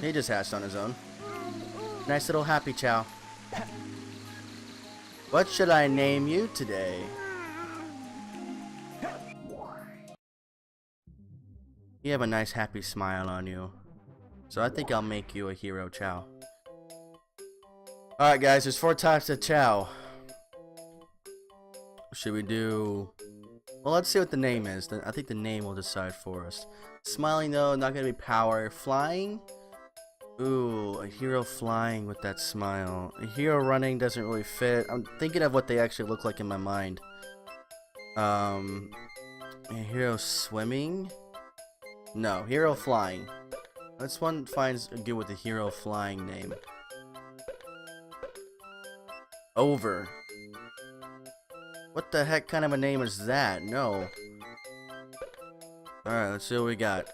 He just hatched on his own. Nice little happy Chao. What should I name you today? You have a nice happy smile on you. So I think I'll make you a hero Chao. Alright guys, there's 4 types of Chao. Should we do... Well, let's see what the name is. I think the name will decide for us. Smiling though, not gonna be power. Flying? Ooh, a hero flying with that smile. A hero running doesn't really fit. I'm thinking of what they actually look like in my mind. A hero swimming? No, hero flying. This one finds good with the hero flying name. Over. What the heck kind of a name is that? No. Alright, let's see what we got.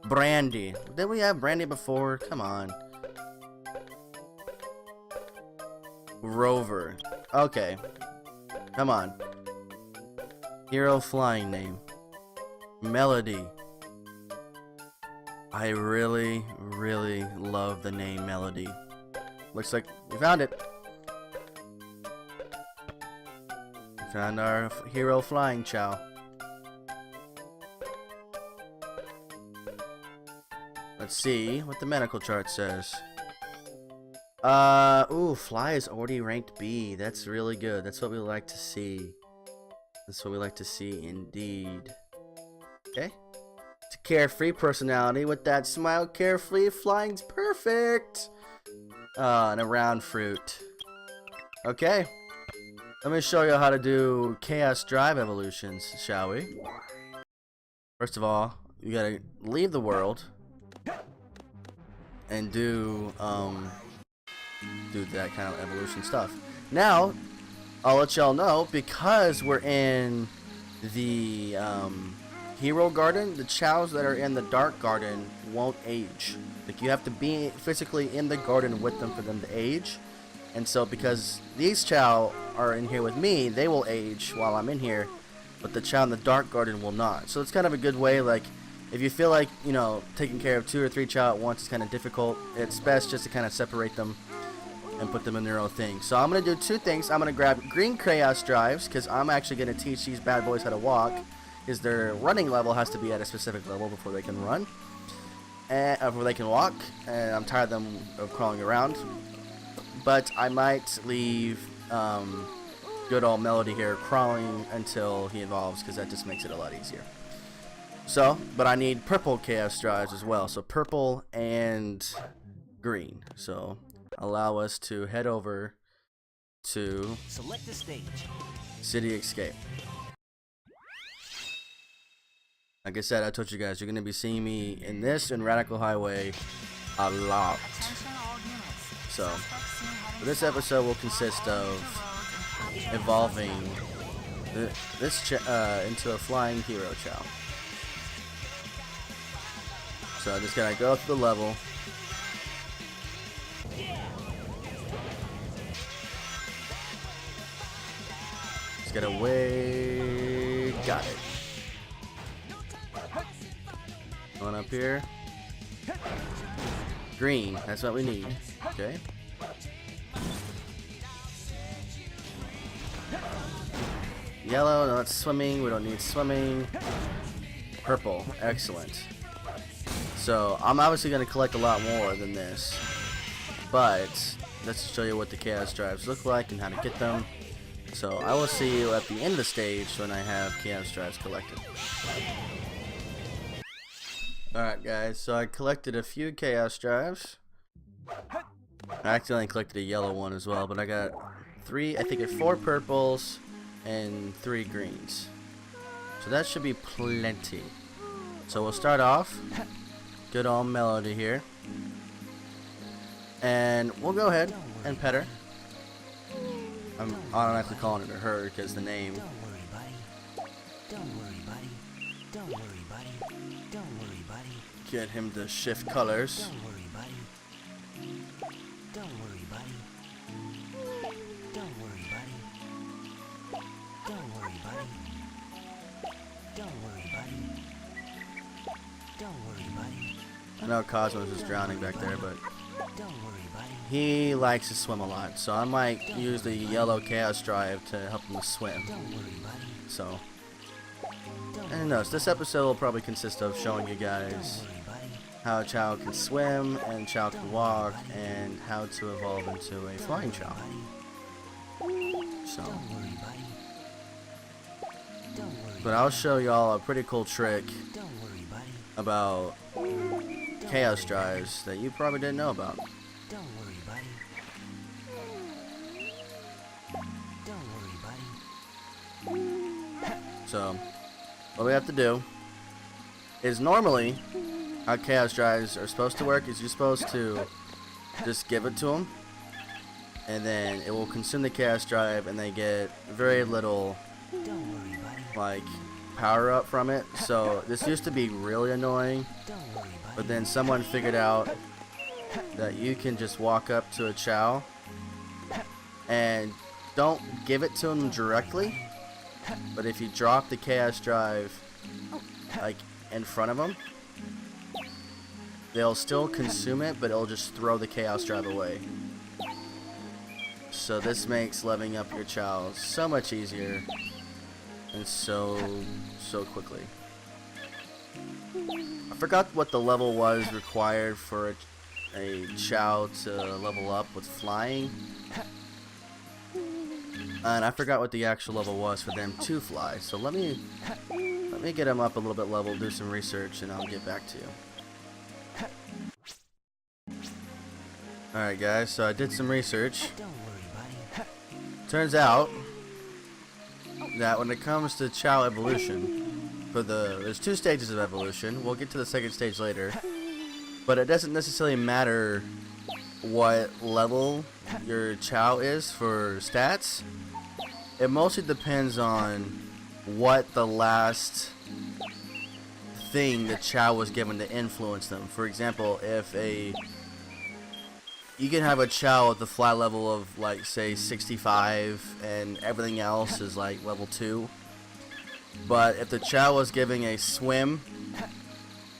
Brandy. Did we have Brandy before? Come on. Rover. Okay. Come on. Hero flying name. Melody. I really, really love the name Melody. Looks like we found it. We found our hero flying Chao. Let's see what the medical chart says. Ooh, Fly is already ranked B. That's really good. That's what we like to see. That's what we like to see indeed. Okay. It's a carefree personality with that smile. Carefree flying's perfect. And a round fruit. Okay. Let me show you how to do Chaos Drive evolutions, shall we? First of all, you gotta leave the world and do that kind of evolution stuff. Now, I'll let y'all know, because we're in the Hero Garden, the Chaos that are in the Dark Garden won't age. Like, you have to be physically in the garden with them for them to age. And so, because these Chao are in here with me, they will age while I'm in here, but the Chao in the Dark Garden will not. So it's kind of a good way, like, if you feel like, you know, taking care of 2 or 3 Chao at once is kind of difficult, it's best just to kind of separate them and put them in their own thing. So I'm going to do 2 things. I'm going to grab green Chaos Drives, because I'm actually going to teach these bad boys how to walk, because their running level has to be at a specific level before they can run, and before they can walk, and I'm tired of them of crawling around. But I might leave good old Melody here crawling until he evolves, because that just makes it a lot easier. So, but I need purple Chaos Drives as well, so purple and green. So allow us to head over to select the stage. City Escape. Like I said, I told you guys, you're going to be seeing me in this and Radical Highway a lot. So this episode will consist of evolving this into a flying hero Chao. So I just gotta go through the level. Just gotta wait. Got it. Going up here. Green, that's what we need. Okay. Yellow, no, it's swimming. We don't need swimming. Purple, excellent. So I'm obviously going to collect a lot more than this, but let's show you what the Chaos Drives look like and how to get them. So I will see you at the end of the stage when I have Chaos Drives collected. Alright guys, so I collected a few Chaos Drives. I accidentally collected a yellow one as well, but I got 3, I think it's 4 purples and 3 greens. So that should be plenty. So we'll start off. Good old Melody here. And we'll go ahead and pet her. I'm automatically calling her her because the name. Don't worry, buddy. Don't worry, buddy. Don't worry, buddy. Don't worry, buddy. Get him to shift colors. Don't worry, buddy. Don't worry, buddy. Don't worry, buddy. Don't worry, buddy. Don't worry, buddy. Don't worry, buddy. I know Cosmos is drowning back there, but Don't worry, buddy. he likes to swim a lot, so I might use the yellow Chaos Drive to help him swim. Don't worry, buddy. So, Don't and no, this episode will probably consist of showing you guys worry, buddy. how Chao can swim and Chao can walk and how to evolve into a flying Chao. So, Don't worry, buddy. Don't worry. but I'll show y'all a pretty cool trick Don't worry, buddy. about Chaos Drives that you probably didn't know about. Don't worry, buddy. Don't worry, buddy. So, what we have to do is normally how Chaos Drives are supposed to work is you're supposed to just give it to them, and then it will consume the Chaos Drive, and they get very little Don't worry, buddy. like power up from it. So this used to be really annoying, Don't worry, buddy. but then someone figured out that you can just walk up to a Chao and don't give it to them directly, but if you drop the Chaos Drive like in front of them, they'll still consume it, but it'll just throw the Chaos Drive away. So this makes leveling up your Chao so much easier and so quickly. I forgot what the level was required for a Chao to level up with flying. And I forgot what the actual level was for them to fly. So let me get them up a little bit level, do some research, and I'll get back to you. Alright guys, so I did some research. Don't worry, buddy. Turns out that when it comes to Chao evolution, there's two stages of evolution. We'll get to the second stage later. But it doesn't necessarily matter what level your Chao is for stats. It mostly depends on what the last thing the Chao was given to influence them. For example, you can have a Chao at the fly level of like say 65 and everything else is like level 2. But if the Chao was giving a swim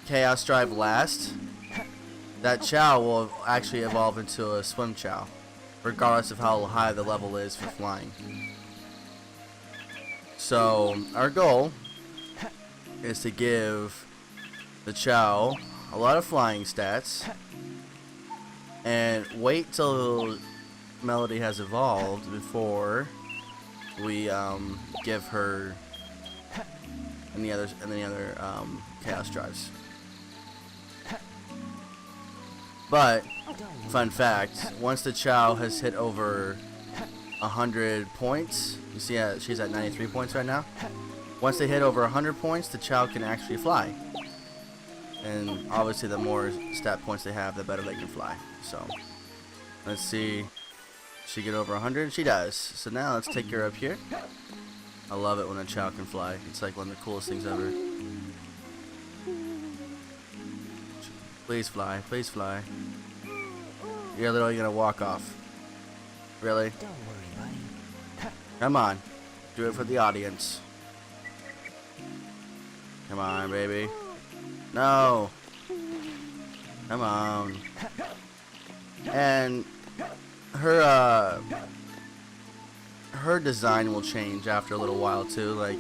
Chaos Drive last, that Chao will actually evolve into a swim Chao, regardless of how high the level is for flying. So our goal is to give the Chao a lot of flying stats and wait till Melody has evolved before we give her any other Chaos Drives. But fun fact, once the Chao has hit over 100 points, you see she's at 93 points right now. Once they hit over 100 points, the Chao can actually fly. And obviously the more stat points they have, the better they can fly. So, let's see. She get over 100? She does. So now let's take her up here. I love it when a Chao can fly. It's like one of the coolest things ever. Please fly. Please fly. You're literally gonna walk off. Really? Don't worry, buddy. Come on. Do it for the audience. Come on, baby. No. Come on. And her design will change after a little while too. Like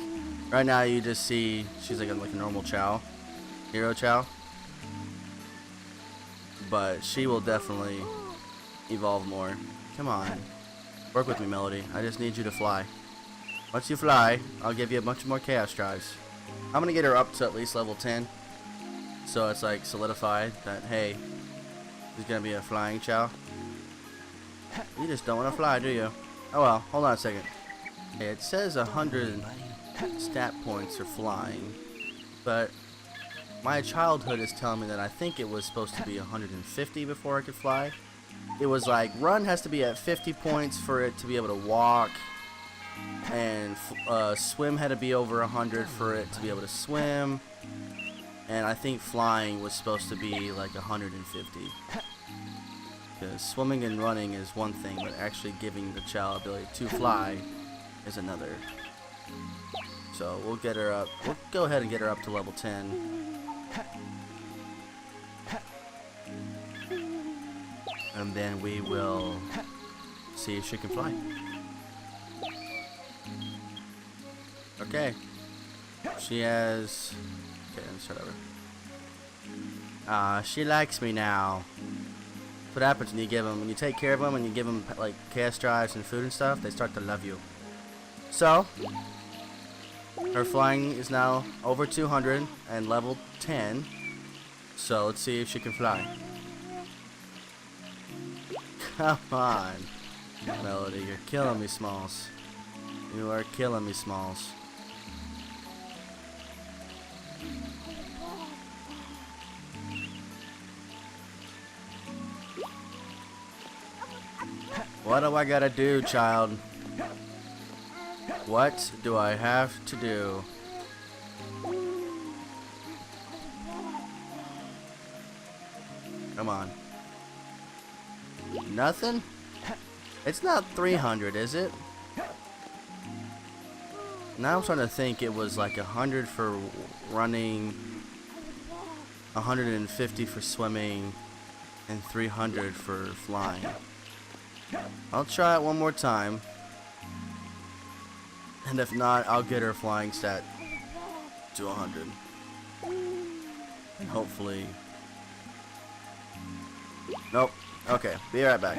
right now you just see she's like a normal Chao. Hero Chao. But she will definitely evolve more. Come on. Work with me, Melody. I just need you to fly. Once you fly, I'll give you a bunch more Chaos Drives. I'm gonna get her up to at least level 10. So it's like solidified that, hey, she's gonna be a flying Chao. You just don't want to fly, do you? Oh well, hold on a second. Okay, it says 100 stat points for flying. But my childhood is telling me that I think it was supposed to be 150 before I could fly. It was like, run has to be at 50 points for it to be able to walk. And swim had to be over 100 for it to be able to swim. And I think flying was supposed to be like 150. Because swimming and running is one thing, but actually giving the Chao ability to fly is another. So we'll get her up. We'll go ahead and get her up to level 10. and then we will see if she can fly. Okay. She has... Okay, let's start over. She likes me now. That's what happens when you give them, when you take care of them and you give them like chaos drives and food and stuff, they start to love you. So, her flying is now over 200 and level 10. So let's see if she can fly. Come on, Melody, you're killing me, Smalls. You are killing me, Smalls. What do I gotta do, child? What do I have to do? Come on. Nothing? It's not 300, is it? Now I'm trying to think it was like 100 for running, 150 for swimming, and 300 for flying. I'll try it one more time. And if not, I'll get her flying stat to 100. And hopefully... Nope. Okay, be right back.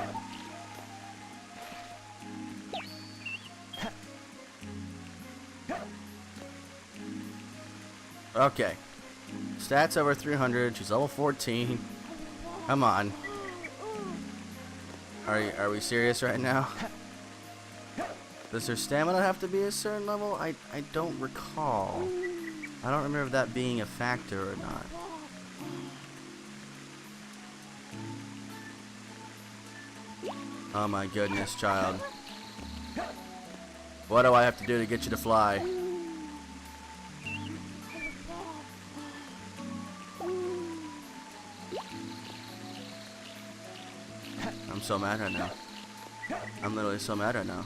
Okay. Stats over 300. She's level 14. Come on. Are we serious right now? Does her stamina have to be a certain level? I don't recall. I don't remember that being a factor or not. Oh my goodness, child. What do I have to do to get you to fly? I'm so mad right now. I'm literally so mad right now.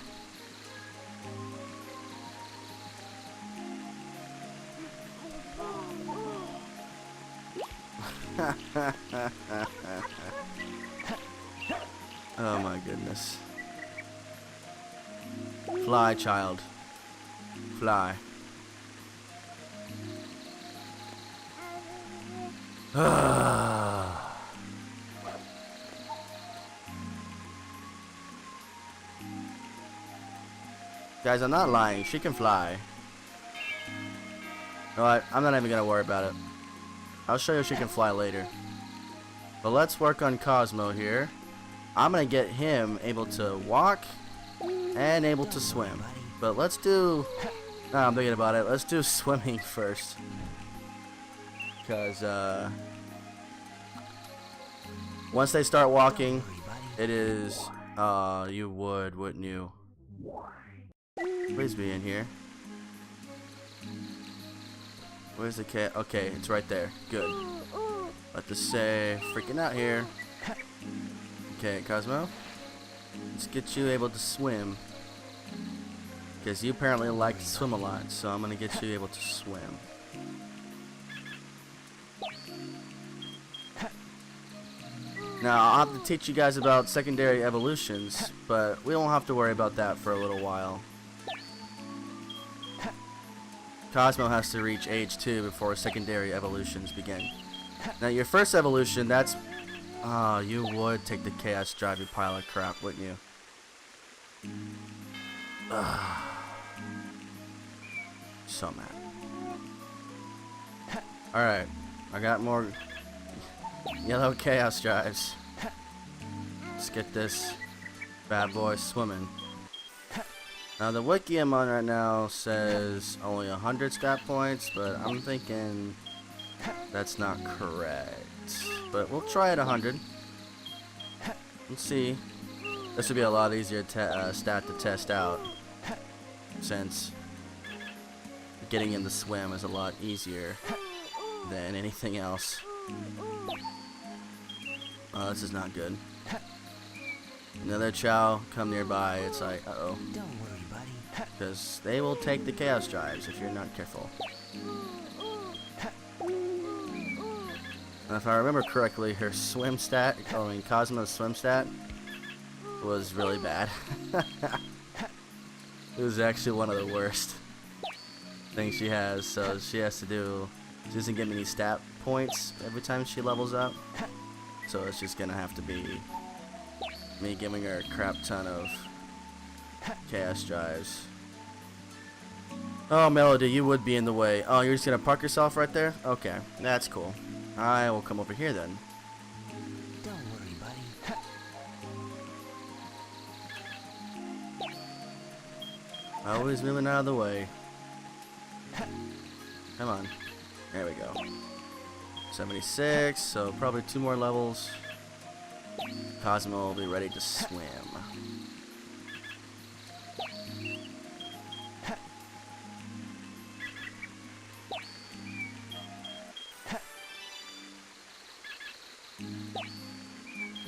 Oh my goodness. Fly, child. Fly. Guys, I'm not lying. She can fly. You know what? I'm not even gonna worry about it. I'll show you if she can fly later. But let's work on Cosmo here. I'm gonna get him able to walk and able to swim. But let's do... Nah, I'm thinking about it. Let's do swimming first. Because, once they start walking, it is... you would, wouldn't you? Please be in here. Where's the cat? Okay, it's right there. Good. Let this say freaking out here. Okay, Cosmo. Let's get you able to swim. Because you apparently like to swim a lot, so I'm going to get you able to swim. Now, I'll have to teach you guys about secondary evolutions, but we won't have to worry about that for a little while. Cosmo has to reach age 2 before secondary evolutions begin. Now, your first evolution, that's... Oh, you would take the Chaos Drive, you pile of crap, wouldn't you? So mad. Alright, I got more yellow Chaos Drives. Let's get this bad boy swimming. Now the wiki I'm on right now says only 100 stat points, but I'm thinking that's not correct. But we'll try it 100. Let's see. This would be a lot easier stat to test out, since getting in the swim is a lot easier than anything else. Oh, this is not good. Another Chao come nearby, it's like, uh-oh. Don't worry, buddy. Because they will take the Chaos Drives if you're not careful. And if I remember correctly, her swim stat, Cosmo's swim stat, was really bad. It was actually one of the worst things she has, so she doesn't get many stat points every time she levels up. So it's just gonna have to be me giving her a crap ton of chaos drives. Oh, Melody, you would be in the way. Oh, you're just gonna park yourself right there? Okay, that's cool. I will come over here then. Don't worry, buddy. Always moving out of the way. Come on. There we go. 76, so probably 2 more levels. Cosmo will be ready to swim.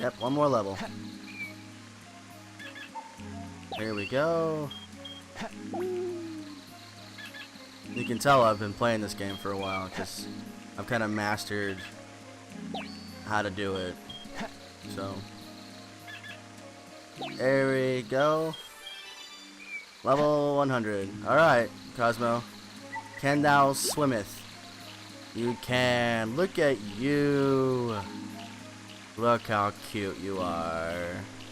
Yep, 1 more level. Here we go. You can tell I've been playing this game for a while because I've kind of mastered how to do it. So, there we go. Level 100. Alright, Cosmo. Can thou swimmeth? You can. Look at you. Look how cute you are.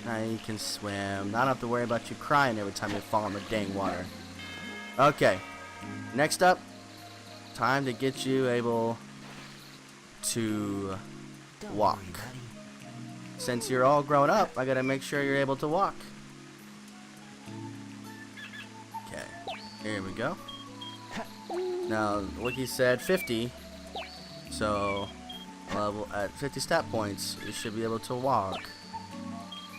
Now you can swim. I don't have to worry about you crying every time you fall in the dang water. Okay. Next up, time to get you able to Don't walk. worry, buddy. Since you're all grown up, I gotta make sure you're able to walk. Okay, here we go. Now, Wiki said 50, so level at 50 stat points, you should be able to walk.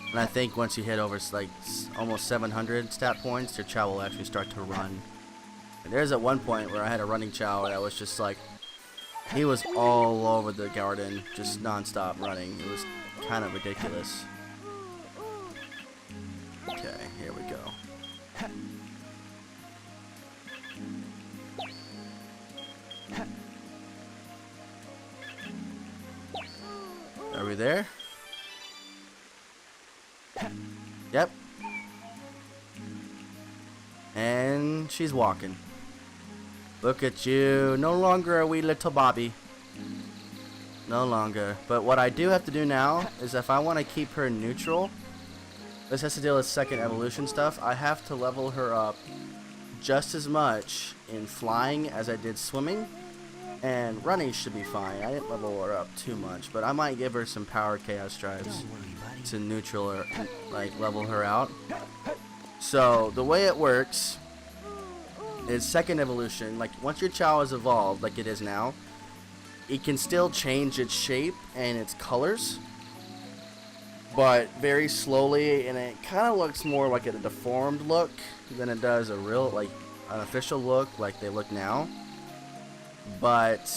And I think once you hit over like almost 700 stat points, your Chao will actually start to run. And there's at one point where I had a running Chao that was just like, he was all over the garden, just non-stop running. It was kind of ridiculous. Okay, here we go. Are we there? Yep. And she's walking. Look at you. No longer a wee little Bobby. No longer. But what I do have to do now is if I want to keep her neutral, this has to deal with second evolution stuff, I have to level her up just as much in flying as I did swimming. And running should be fine. I didn't level her up too much, but I might give her some power chaos drives Don't worry, buddy. to neutral her, like level her out. So the way it works is second evolution. Like once your Chao is evolved, like it is now, it can still change its shape and its colors, but very slowly, and it kind of looks more like a deformed look than it does a real, like an official look like they look now. But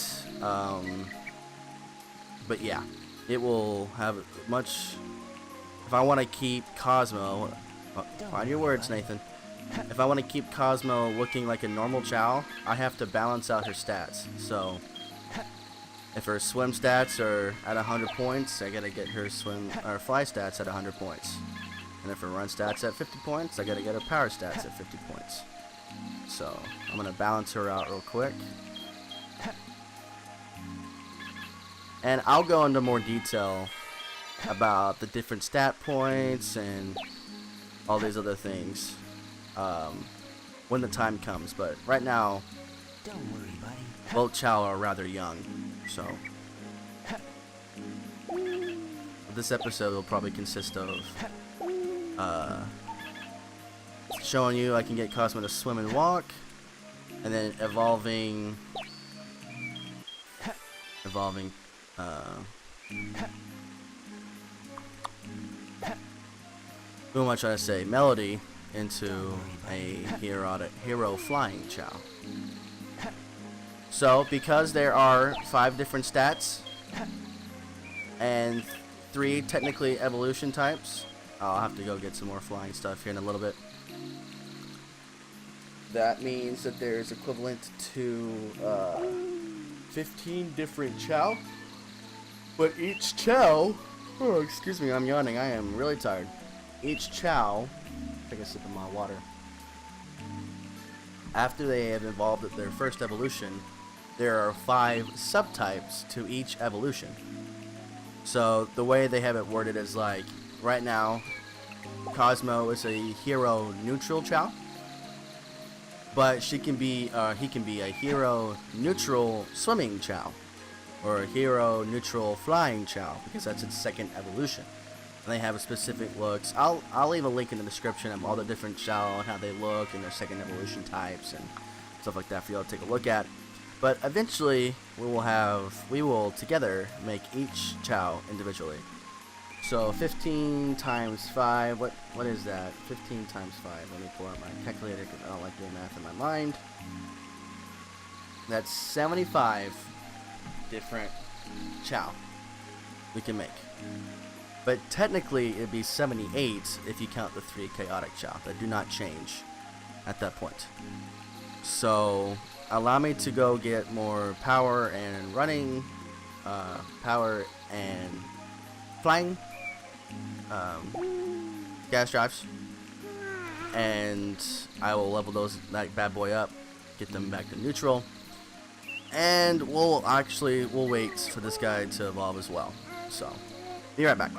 yeah, it will have much. If I want to keep Cosmo, find your words, Nathan. If I want to keep Cosmo looking like a normal Chao, I have to balance out her stats. So, if her swim stats are at 100 points, I gotta get her swim or fly stats at 100 points. And if her run stats at 50 points, I gotta get her power stats at 50 points. So, I'm gonna balance her out real quick. And I'll go into more detail about the different stat points and all these other things when the time comes. But right now, Don't worry, buddy. both Chao are rather young, so this episode will probably consist of showing you I can get Cosmo to swim and walk, and then evolving who am I trying to say? Melody into a hero flying Chao. So, because there are 5 different stats and 3 technically evolution types, I'll have to go get some more flying stuff here in a little bit. That means that there's equivalent to 15 different Chao. But each Chao, oh excuse me, I'm yawning. I am really tired. Each Chao, take a sip of my water. After they have evolved at their first evolution, there are 5 subtypes to each evolution. So the way they have it worded is like, right now, Cosmo is a hero neutral Chao, but he can be a hero neutral swimming Chao, or a hero neutral flying Chao, because that's its second evolution. And they have specific looks. I'll leave a link in the description of all the different Chao and how they look and their second evolution types and stuff like that for y'all to take a look at. But eventually we will together make each Chao individually. So 15 times 5, what is that? 15 times 5. Let me pull out my calculator because I don't like doing math in my mind. That's 75 different Chao we can make. But technically it'd be 78 if you count the 3 chaotic Chao that do not change at that point. So allow me to go get more power and running, power and flying, gas drives, and I will level that bad boy up, get them back to neutral, and we'll wait for this guy to evolve as well. So be right back.